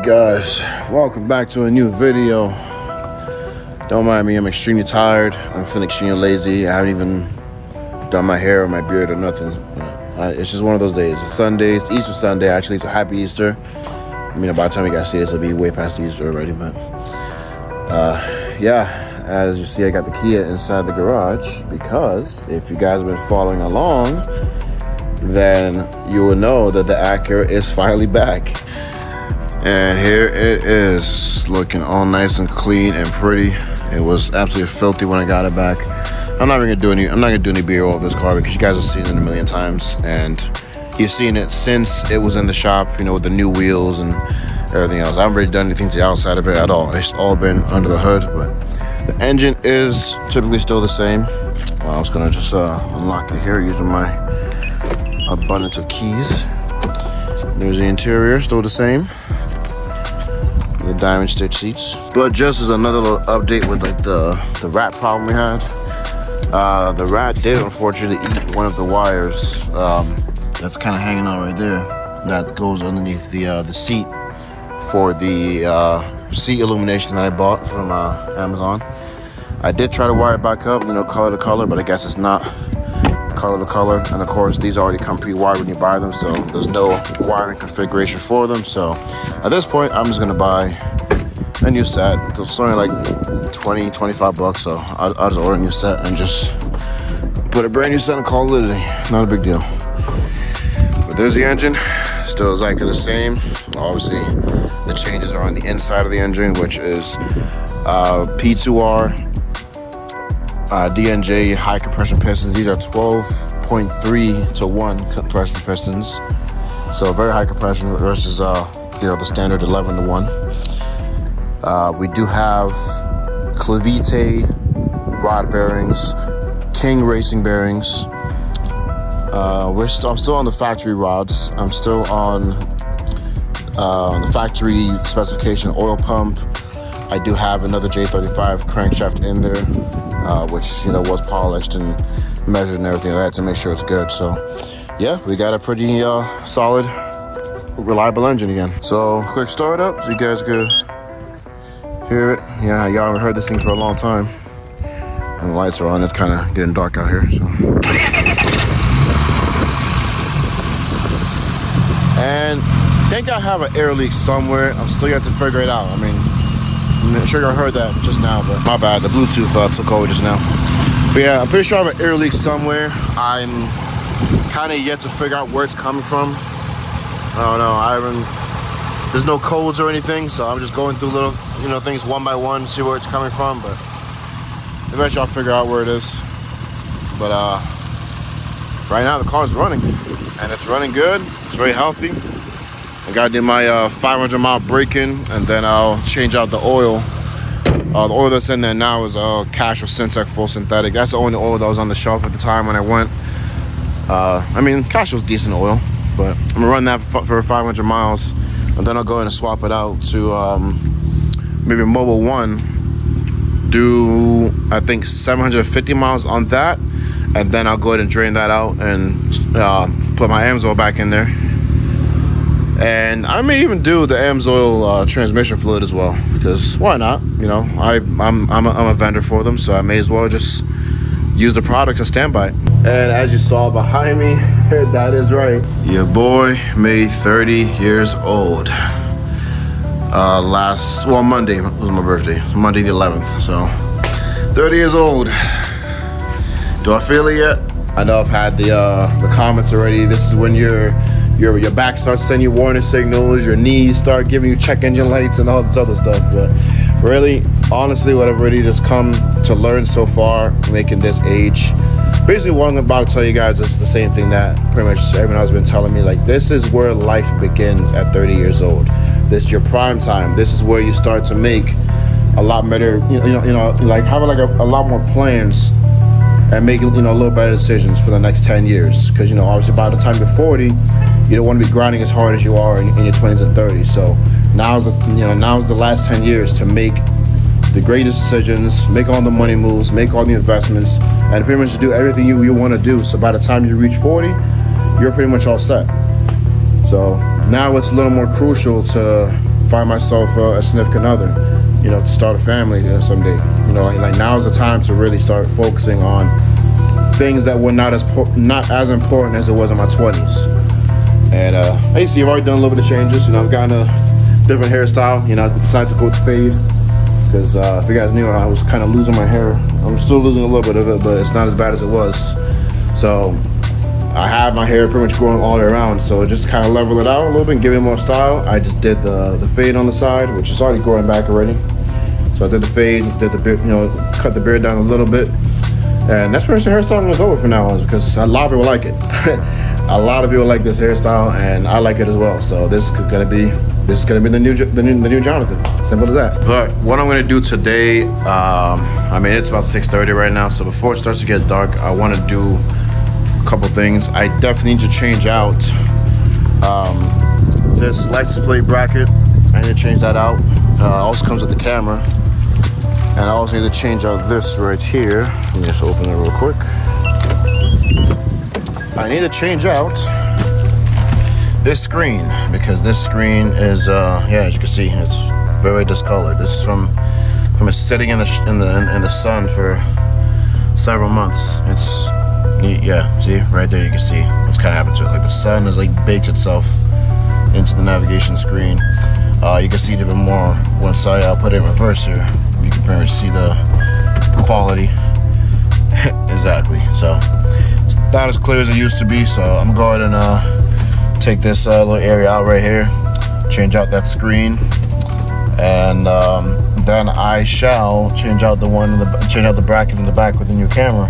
Guys, welcome back to a new video. Don't mind me, I'm extremely tired. I'm feeling extremely lazy. I haven't even done my hair or my beard or nothing. It's just one of those days. It's Sunday, it's Easter Sunday actually, so happy Easter. I mean, by the time you guys see this, it'll be way past Easter already, but yeah, as you see, I got the Kia inside the garage because if you guys have been following along, then you will know that the Acura is finally back. And here it is, looking all nice and clean and pretty. It was absolutely filthy when I got it back. I'm not gonna do any BO of this car because you guys have seen it a million times, and you've seen it since it was in the shop, you know, with the new wheels and everything else. I haven't really done anything to the outside of it at all. It's all been under the hood, but the engine is typically still the same. Well, I was gonna just unlock it here using my abundance of keys. There's the interior, still the same. The diamond stitch seats. But just as another little update with like the rat problem we had. The rat did unfortunately eat one of the wires that's kind of hanging out right there. That goes underneath the seat for the seat illumination that I bought from Amazon. I did try to wire it back up, you know, color to color, but I guess it's not color to color. And of course, these already come pre-wired when you buy them, so there's no wiring configuration for them. So at this point, I'm just gonna buy a new set. It's only like 20, 25 bucks, so I'll just order a new set and just put a brand new set and call it a day. Not a big deal. But there's the engine, still exactly the same. Obviously, the changes are on the inside of the engine, which is P2R, DNJ high compression pistons. These are 12.3 to 1 compression pistons, so very high compression versus you know, the standard 11 to 1. We do have Clevite rod bearings, King racing bearings. I'm still on the factory rods. I'm still on the factory specification oil pump. I do have another J35 crankshaft in there, which, you know, was polished and measured and everything like that to make sure it's good. So yeah, we got a pretty solid, reliable engine again. So quick start up so you guys could hear it. Yeah, y'all haven't heard this thing for a long time. And the lights are on. It's kind of getting dark out here. So. And I think I have an air leak somewhere. I'm still yet to figure it out. I mean, I'm sure I heard that just now, but my bad. The Bluetooth took over just now. But yeah, I'm pretty sure I have an air leak somewhere. I'm kind of yet to figure out where it's coming from. I don't know. There's no codes or anything, so I'm just going through little, you know, things one by one, see where it's coming from. But eventually I'll figure out where it is. But right now the car's running, and it's running good. It's very healthy. I gotta do my 500-mile break-in, and then I'll change out the oil. The oil that's in there now is Castrol Syntec full synthetic. That's the only oil that was on the shelf at the time when I went. I mean, Castrol's decent oil, but I'm gonna run that for 500 miles, and then I'll go in and swap it out to maybe Mobil 1. Do, I think, 750 miles on that, and then I'll go ahead and drain that out and put my AMSOIL back in there. And I may even do the AMSOIL transmission fluid as well, because why not? You know, I'm a vendor for them, so I may as well just use the product and stand by it. And as you saw behind me, that is right. Your boy made 30 years old. Monday was my birthday, Monday the 11th. So 30 years old. Do I feel it yet? I know I've had the comments already. This is when your back starts sending you warning signals, your knees start giving you check engine lights and all this other stuff. But really, honestly, what I've already just come to learn so far, making this age, basically what I'm about to tell you guys is the same thing that pretty much everyone else has been telling me. Like, this is where life begins at 30 years old. This is your prime time. This is where you start to make a lot better, you know, like having like a lot more plans and making, you know, a little better decisions for the next 10 years. Because, you know, obviously by the time you're 40, you don't want to be grinding as hard as you are in your 20s and 30s. So now's the last 10 years to make the greatest decisions, make all the money moves, make all the investments, and pretty much do everything you want to do. So by the time you reach 40, you're pretty much all set. So now it's a little more crucial to find myself a significant other, you know, to start a family someday. You know, like now is the time to really start focusing on things that were not as important as it was in my 20s. And you see, I've already done a little bit of changes. You know, I've gotten a different hairstyle. You know, I decided to go with fade because if you guys knew, I was kind of losing my hair. I'm still losing a little bit of it, but it's not as bad as it was. So I have my hair pretty much growing all the way around. So just kind of level it out a little bit and give it more style. I just did the fade on the side, which is already growing back already. So I did the fade, did the beard, you know, cut the beard down a little bit. And that's pretty much the hairstyle I'm gonna go with from now on, because a lot of people like it. A lot of people like this hairstyle, and I like it as well. So this is gonna be the new Jonathan. Simple as that. But what I'm gonna do today, I mean, it's about 6:30 right now. So before it starts to get dark, I want to do a couple things. I definitely need to change out this license plate bracket. I need to change that out. Also comes with the camera. And I also need to change out this right here. Let me just open it real quick. I need to change out this screen, because this screen is, yeah, as you can see, it's very discolored. This is from it sitting in the sun for several months. It's, yeah, see right there, you can see what's kind of happened to it. Like the sun has like baked itself into the navigation screen. You can see it even more once I put it in reverse here. You can pretty much see the quality. Exactly. So it's not as clear as it used to be. So I'm gonna go ahead and take this little area out right here, change out that screen, and then I shall change out the bracket in the back with the new camera,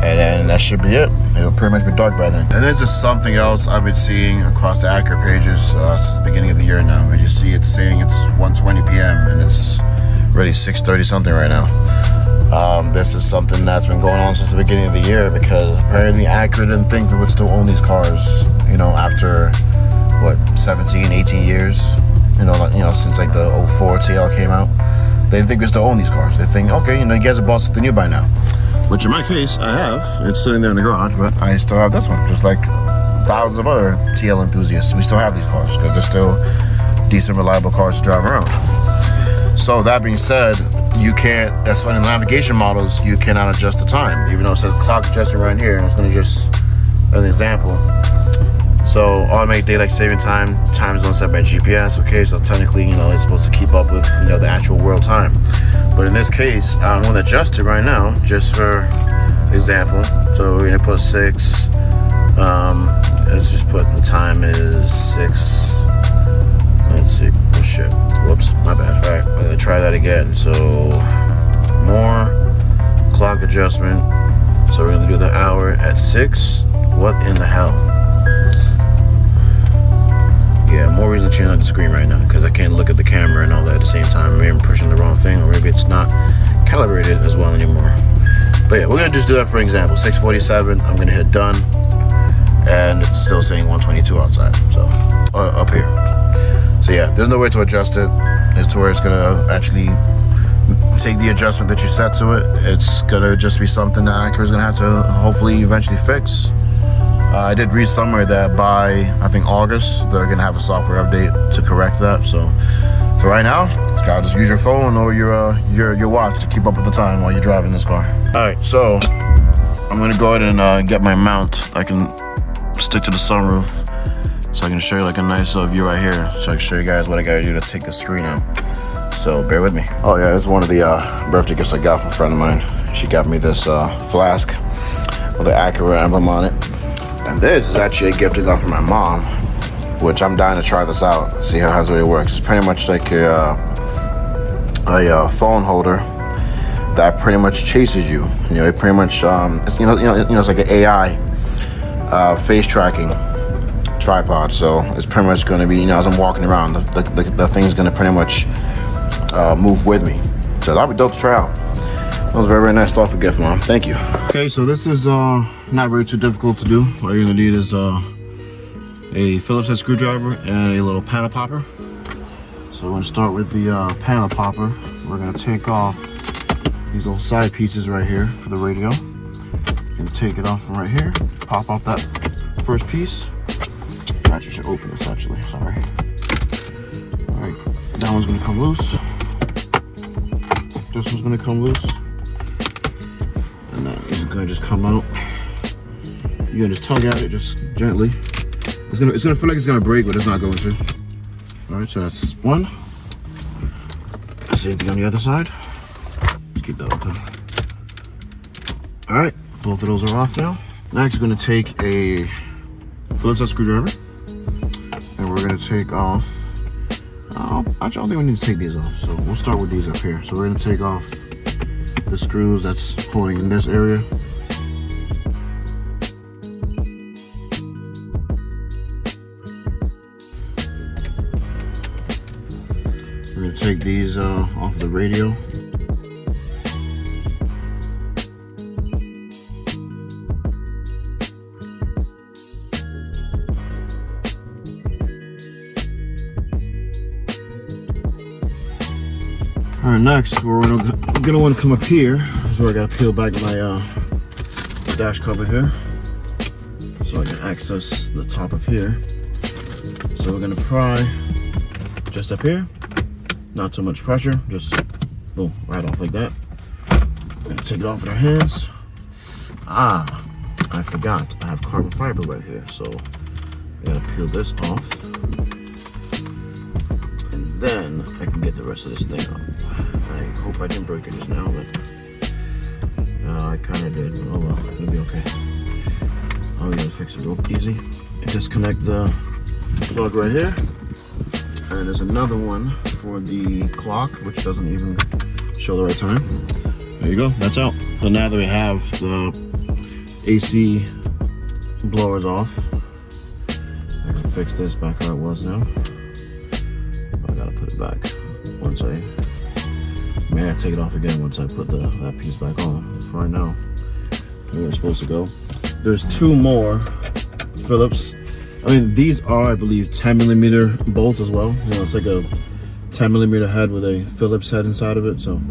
and then that should be it. It'll pretty much be dark by then. And there's just something else I've been seeing across the Acura pages since the beginning of the year now. As you see, it's saying it's 1:20 p.m. and it's already 6:30 something right now. This is something that's been going on since the beginning of the year, because apparently Acura didn't think they would still own these cars, you know, after what, 17, 18 years, you know, since like the 04 TL came out. They didn't think we still own these cars. They think, okay, you know, you guys have bought something new by now. Which in my case, I have. It's sitting there in the garage, but I still have this one, just like thousands of other TL enthusiasts. We still have these cars because they're still decent, reliable cars to drive around. So that being said, you can't, that's on the navigation models, you cannot adjust the time. Even though it says clock adjustment right here, I'm just gonna just, as an example. So automatic daylight saving time, time zone set by GPS, okay, so technically, you know, it's supposed to keep up with, you know, the actual world time. But in this case, I'm gonna adjust it right now, just for example. So we're gonna put 6, let's just put the time is 6, let's see, oh shit, whoops, my bad. All right, we're gonna try that again. So more clock adjustment. So we're gonna do the hour at 6. What in the hell? Yeah, more reason to change out the screen right now, because I can't look at the camera and all that at the same time. Maybe I'm pushing the wrong thing, or maybe it's not calibrated as well anymore. But yeah, we're gonna just do that for example. 6:47, I'm gonna hit done, and it's still saying 122 outside, so up here. So yeah, there's no way to adjust it. It's to where it's gonna actually take the adjustment that you set to it. It's gonna just be something that Acura's gonna have to hopefully eventually fix. I did read somewhere that by, I think, August, they're gonna have a software update to correct that. So for right now, you gotta just use your phone or your watch to keep up with the time while you're driving this car. All right, so I'm gonna go ahead and get my mount. I can stick to the sunroof, so I can show you like a nice view right here. So I can show you guys what I gotta do to take the screen out. So bear with me. Oh yeah, this is one of the birthday gifts I got from a friend of mine. She got me this flask with the Acura emblem on it. And this is actually a gift I got from my mom, which I'm dying to try this out, see how it really works. It's pretty much like a phone holder that pretty much chases you. You know, it pretty much it's, you know, it's like an AI face tracking tripod. So it's pretty much going to be, you know, as I'm walking around, the thing's going to pretty much move with me. So that'll be dope to try out. That was a very, very nice thoughtful gift, Mom. Thank you. Okay, so this is not very too difficult to do. All you're gonna need is a Phillips head screwdriver and a little panel popper. So we're gonna start with the panel popper. We're gonna take off these little side pieces right here for the radio. You're gonna take it off from right here, pop out that first piece. Actually, should open this actually, sorry. All right, That one's gonna come loose. This one's gonna come loose. And then this is gonna just come out. You're gonna just tug at it just gently. It's gonna feel like it's gonna break, but it's not going to. All right, so that's one. Same thing on the other side. Let's keep that open. All right, both of those are off now. Next, we're gonna take a Phillips head screwdriver, and we're gonna take off. Actually, I don't think we need to take these off. So we'll start with these up here. So we're gonna take off the screws that's holding in this area. We're gonna take these off the radio. All right, next we're gonna want to come up here. So I gotta peel back my dash cover here, so I can access the top of here. So we're gonna pry just up here. Not too much pressure, just boom, right off like that. We're gonna take it off with our hands. I forgot, I have carbon fiber right here, so I gotta peel this off. And then I can get the rest of this thing out. I hope I didn't break it just now, but I kinda did, but oh well, it'll be okay. Oh yeah, fix it real easy. Disconnect the plug right here. And there's another one for the clock, which doesn't even show the right time. There you go, that's out. So now that we have the AC blowers off, I can fix this back how it was now. I gotta put it back once I take it off again once I put that piece back on. For right now, where it's supposed to go. There's two more Phillips. I mean, these are, I believe, 10mm bolts as well. You know, it's like a 10mm head with a Phillips head inside of it. So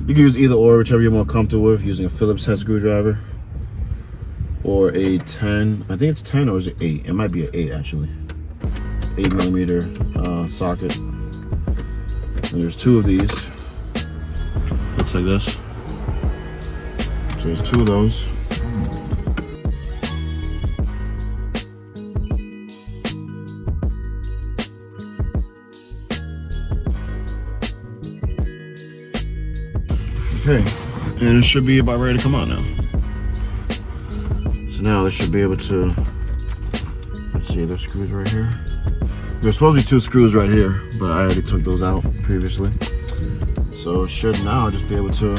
you can use either or, whichever you're more comfortable with, using a Phillips head screwdriver or a 10. I think it's 10 or is it 8? It might be an 8 actually. 8mm socket. And there's two of these. Looks like this. So there's two of those. Okay, and it should be about ready to come out now. So now they should be able to, let's see, there's screws right here. There's supposed to be two screws right here, but I already took those out previously. So it should now just be able to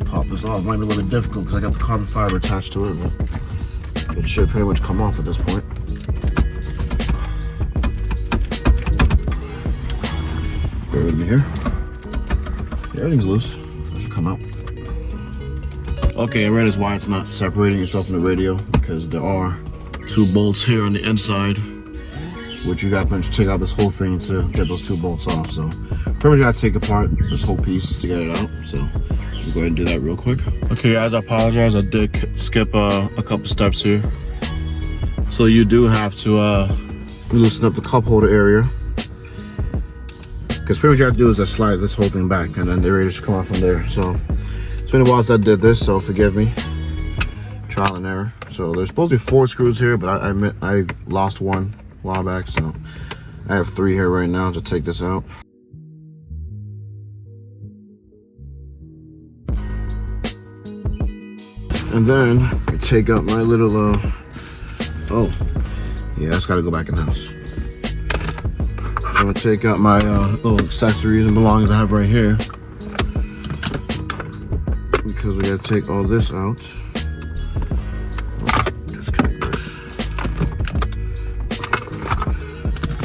pop this off. It might be a little bit difficult because I got the carbon fiber attached to it, but it should pretty much come off at this point. Bear with me here. Yeah, everything's loose. Come out. Okay, I realized why it's not separating itself from the radio, because there are two bolts here on the inside, which you got to take out this whole thing to get those two bolts off. So pretty much got to take apart this whole piece to get it out. So we'll go ahead and do that real quick. Okay guys, I apologize. I did skip a couple steps here. So you do have to loosen up the cup holder area. Because pretty much what you have to do is just slide this whole thing back, and then the radio should come off from there. So it's been a while since I did this, so forgive me. Trial and error. So there's supposed to be 4 screws here, but I lost one a while back, so I have 3 here right now to take this out. And then I take out my little oh yeah, that's got to go back in the house. I'm gonna take out my little accessories and belongings I have right here, because we gotta take all this out. Disconnect this.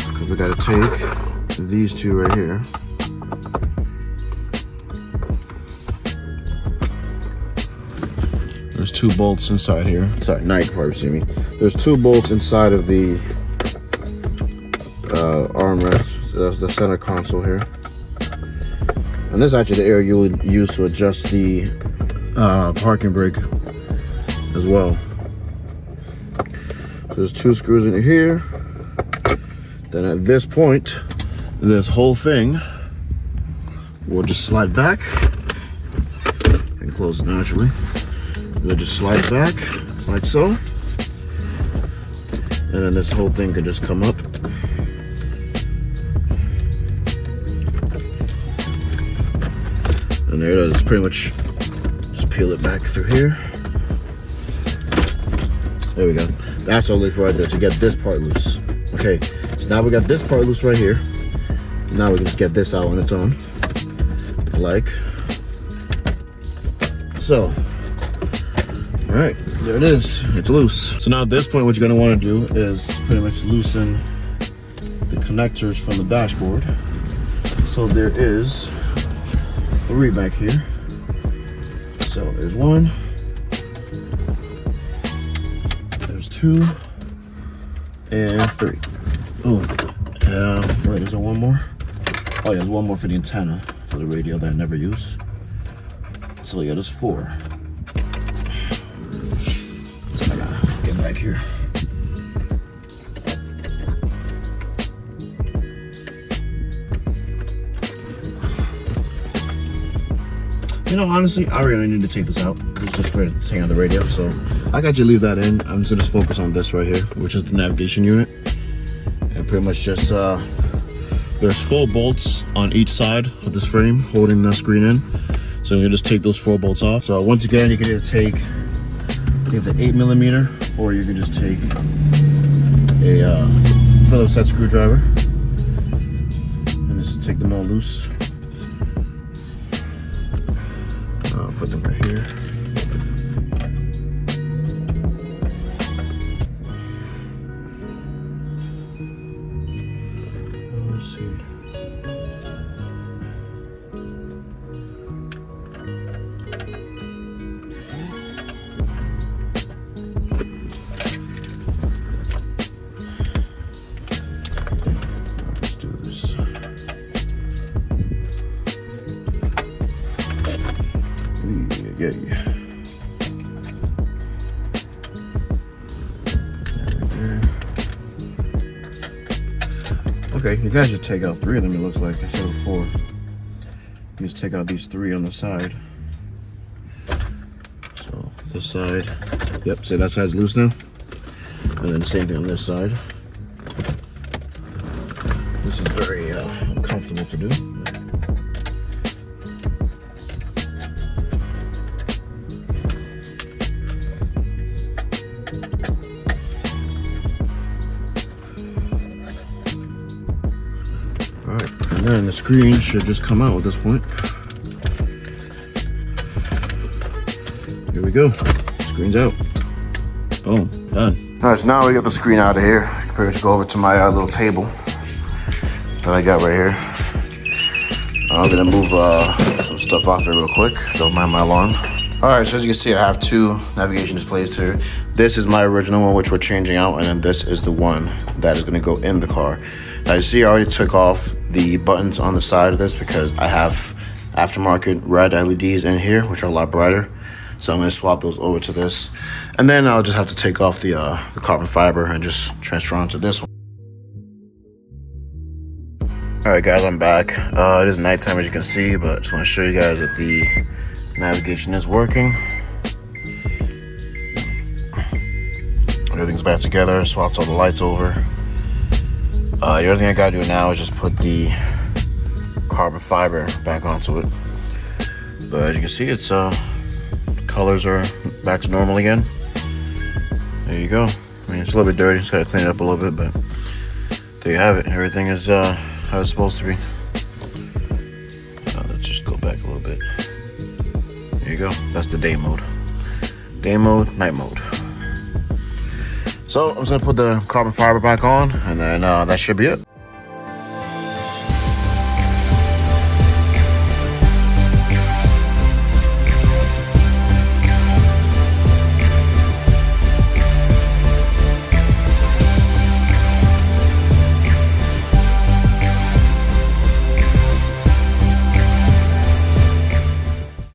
Because we gotta take these two right here. There's 2 bolts inside here. Sorry, now you can probably see me. There's 2 bolts inside of the armrest. That's the center console here, and this is actually the area you would use to adjust the parking brake as well. So there's 2 screws in here. Then at this point, this whole thing will just slide back and close naturally. Then just slide back like so, and then this whole thing can just come up. And there it is. Pretty much just peel it back through here. There we go. That's all for right there to get this part loose. Okay, so now we got this part loose right here. Now we can just get this out on its own, like so. All right, there it is. It's loose. So now at this point, what you're gonna want to do is pretty much loosen the connectors from the dashboard. So there is 3 back here. So there's 1. There's 2 and 3. Oh, wait, is there 1 more? Oh yeah, there's 1 more for the antenna for the radio that I never use. So yeah, there's 4. So I gotta get back here. You know, honestly, I really need to take this out. It's just for hanging on the radio, so I got you leave that in. I'm just gonna focus on this right here, which is the navigation unit. And pretty much just, there's 4 bolts on each side of this frame holding the screen in. So we're gonna just take those 4 bolts off. So once again, you can either take, I think it's an 8mm, or you can just take a Phillips head screwdriver and just take them all loose. Put them right here. Let's see. Let's do this. Yeah. Okay, you guys should take out 3 of them, it looks like, instead of 4. You just take out these 3 on the side. So this side, yep, see that side's loose now. And then the same thing on this side. This is very uncomfortable to do. And then the screen should just come out at this point. Here we go. Screen's out. Boom, done. All right, so now we got the screen out of here. I can pretty much go over to my little table that I got right here. I'm gonna move some stuff off here real quick. Don't mind my alarm. All right, so as you can see, I have 2 navigation displays here. This is my original one, which we're changing out, and then this is the one that is gonna go in the car. Now you see I already took off the buttons on the side of this because I have aftermarket red LEDs in here, which are a lot brighter. So I'm gonna swap those over to this. And then I'll just have to take off the carbon fiber and just transfer onto this one. All right guys, I'm back. It is nighttime as you can see, but I just wanna show you guys that the navigation is working. Everything's back together, swapped all the lights over. The other thing I gotta do now is just put the carbon fiber back onto it. But as you can see, it's colors are back to normal again. There you go. I mean, it's a little bit dirty, just gotta clean it up a little bit, but there you have it. Everything is how it's supposed to be. Let's just go back a little bit. There you go. That's the day mode. Day mode, night mode. So I'm just gonna put the carbon fiber back on, and then that should be it.